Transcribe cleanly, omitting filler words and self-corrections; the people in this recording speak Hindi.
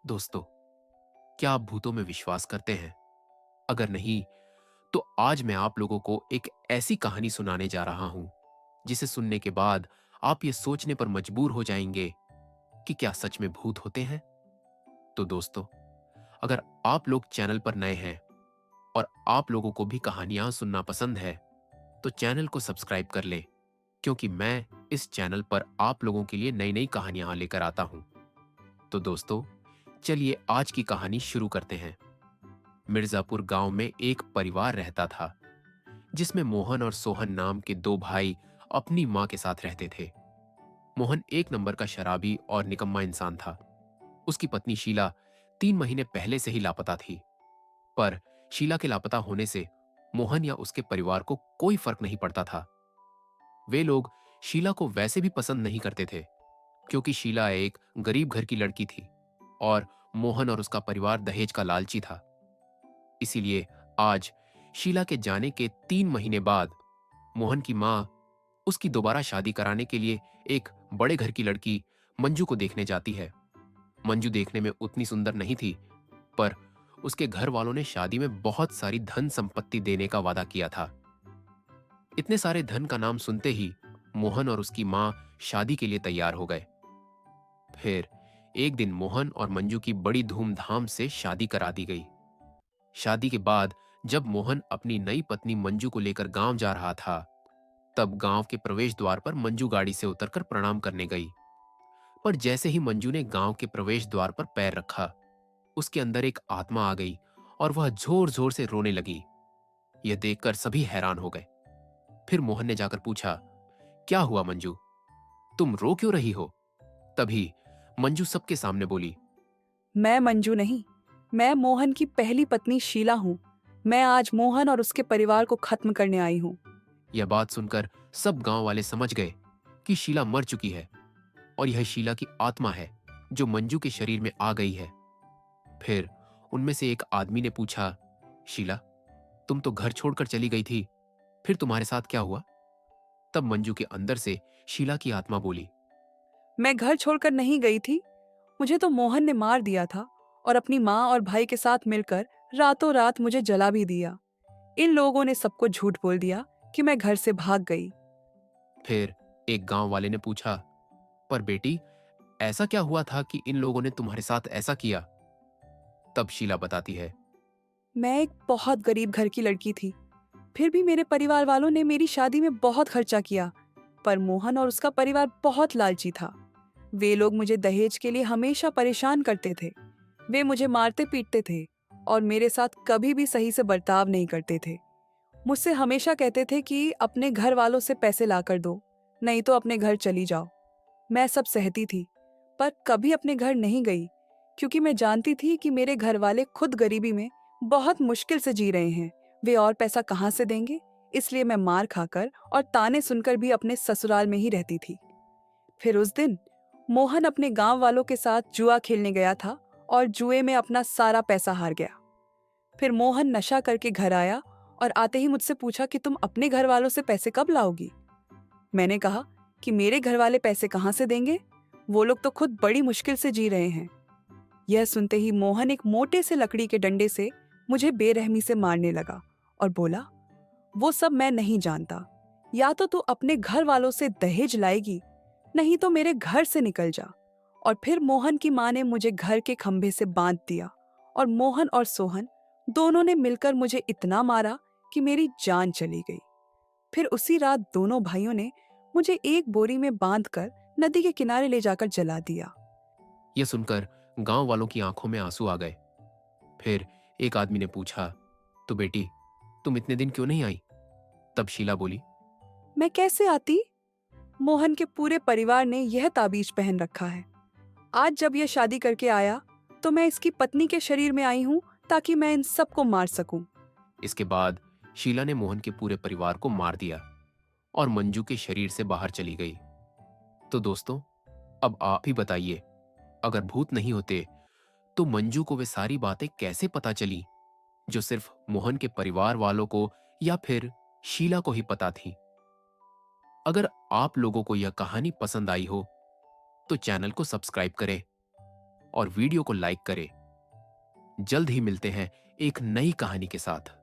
दोस्तों, क्या आप भूतों में विश्वास करते हैं? अगर नहीं, तो आज मैं आप लोगों को एक ऐसी कहानी सुनाने जा रहा हूं, जिसे सुनने के बाद आप ये सोचने पर मजबूर हो जाएंगे कि क्या सच में भूत होते हैं? तो दोस्तों, अगर आप लोग चैनल पर नए हैं और आप लोगों को भी कहानियां सुनना पसंद है, तो चैनल को सब्सक्राइब कर लें, क्योंकि मैं इस चैनल पर आप लोगों के लिए नई नई कहानियां लेकर आता हूं। तो दोस्तों, चलिए आज की कहानी शुरू करते हैं। मिर्जापुर गांव में एक परिवार रहता था, जिसमें मोहन और सोहन नाम के दो भाई अपनी मां के साथ रहते थे। मोहन एक नंबर का शराबी और निकम्मा इंसान था। उसकी पत्नी शीला 3 महीने पहले से ही लापता थी। पर शीला के लापता होने से मोहन या उसके परिवार को कोई फर्क नहीं पड़ता था। वे लोग शीला को वैसे भी पसंद नहीं करते थे, क्योंकि शीला एक गरीब घर की लड़की थी और मोहन और उसका परिवार दहेज का लालची था। इसीलिए आज शीला के जाने के 3 महीने बाद मोहन की मां उसकी दोबारा शादी कराने के लिए एक बड़े घर की लड़की मंजू को देखने जाती है। मंजू देखने में उतनी सुंदर नहीं थी, पर उसके घर वालों ने शादी में बहुत सारी धन संपत्ति देने का वादा किया था। इतने सारे धन का नाम सुनते ही मोहन और उसकी मां शादी के लिए तैयार हो गए। फिर एक दिन मोहन और मंजू की बड़ी धूमधाम से शादी करा दी गई। शादी के बाद जब मोहन अपनी नई पत्नी मंजू को लेकर गांव जा रहा था, तब गांव के प्रवेश द्वार पर मंजू गाड़ी से उतरकर प्रणाम करने गई। पर जैसे ही मंजू ने गांव के प्रवेश द्वार पर पैर रखा, उसके अंदर एक आत्मा आ गई और वह जोर जोर से रोने लगी। यह देखकर सभी हैरान हो गए। फिर मोहन ने जाकर पूछा, क्या हुआ मंजू, तुम रो क्यों रही हो? तभी मंजू सबके सामने बोली, मैं मंजू नहीं, मैं मोहन की पहली पत्नी शीला हूँ। मैं आज मोहन और उसके परिवार को खत्म करने आई हूँ। यह बात सुनकर सब गांव वाले समझ गए कि शीला मर चुकी है और यह शीला की आत्मा है जो मंजू के शरीर में आ गई है। फिर उनमें से एक आदमी ने पूछा, शीला, तुम तो घर छोड़कर चली गई थी, फिर तुम्हारे साथ क्या हुआ? तब मंजू के अंदर से शीला की आत्मा बोली, मैं घर छोड़कर नहीं गई थी। मुझे तो मोहन ने मार दिया था और अपनी माँ और भाई के साथ मिलकर रातों रात मुझे जला भी दिया। इन लोगों ने सबको झूठ बोल दिया कि मैं घर से भाग गई। फिर एक गांव वाले ने पूछा, पर बेटी, ऐसा क्या हुआ था कि इन लोगों ने तुम्हारे साथ ऐसा किया? तब शीला बताती है, मैं एक बहुत गरीब घर की लड़की थी। फिर भी मेरे परिवार वालों ने मेरी शादी में बहुत खर्चा किया। पर मोहन और उसका परिवार बहुत लालची था। वे लोग मुझे दहेज के लिए हमेशा परेशान करते थे। वे मुझे मारते पीटते थे और मेरे साथ कभी भी सही से बर्ताव नहीं करते थे। मुझसे हमेशा कहते थे कि अपने घर वालों से पैसे लाकर दो, नहीं तो अपने घर चली जाओ। मैं सब सहती थी, पर कभी अपने घर नहीं गई, क्योंकि मैं जानती थी कि मेरे घर वाले खुद गरीबी में बहुत मुश्किल से जी रहे हैं। वे और पैसा कहाँ से देंगे? इसलिए मैं मार खाकर और ताने सुनकर भी अपने ससुराल में ही रहती थी। फिर उस दिन मोहन अपने गांव वालों के साथ जुआ खेलने गया था और जुए में अपना सारा पैसा हार गया। फिर मोहन नशा करके घर आया और आते ही मुझसे पूछा कि तुम अपने घर वालों से पैसे कब लाओगी? मैंने कहा कि मेरे घर वाले पैसे कहाँ से देंगे? वो लोग तो खुद बड़ी मुश्किल से जी रहे हैं। यह सुनते ही मोहन एक मोटे से लकड़ी के डंडे से मुझे बेरहमी से मारने लगा और बोला, वो सब मैं नहीं जानता। या तो तू अपने घर वालों से दहेज लाएगी, नहीं तो मेरे घर से निकल जा। और फिर मोहन की माँ ने मुझे घर के खंभे से बांध दिया और मोहन और सोहन दोनों ने मिलकर मुझे इतना मारा कि मेरी जान चली गई। फिर उसी रात दोनों भाइयों ने मुझे एक बोरी में बांधकर नदी के किनारे ले जाकर जला दिया। यह सुनकर गांव वालों की आंखों में आंसू आ गए। फिर एक आदमी ने पूछा, तो बेटी, तुम इतने दिन क्यों नहीं आई? तब शीला बोली, मैं कैसे आती? मोहन के पूरे परिवार ने यह ताबीज पहन रखा है। आज जब यह शादी करके आया, तो मैं इसकी पत्नी के शरीर में आई हूँ ताकि मैं इन सबको मार सकूं। इसके बाद शीला ने मोहन के पूरे परिवार को मार दिया और मंजू के शरीर से बाहर चली गई। तो दोस्तों, अब आप ही बताइए, अगर भूत नहीं होते, तो मंजू को वे सारी बातें कैसे पता चली जो सिर्फ मोहन के परिवार वालों को या फिर शीला को ही पता थी? अगर आप लोगों को यह कहानी पसंद आई हो, तो चैनल को सब्सक्राइब करें और वीडियो को लाइक करें। जल्द ही मिलते हैं एक नई कहानी के साथ।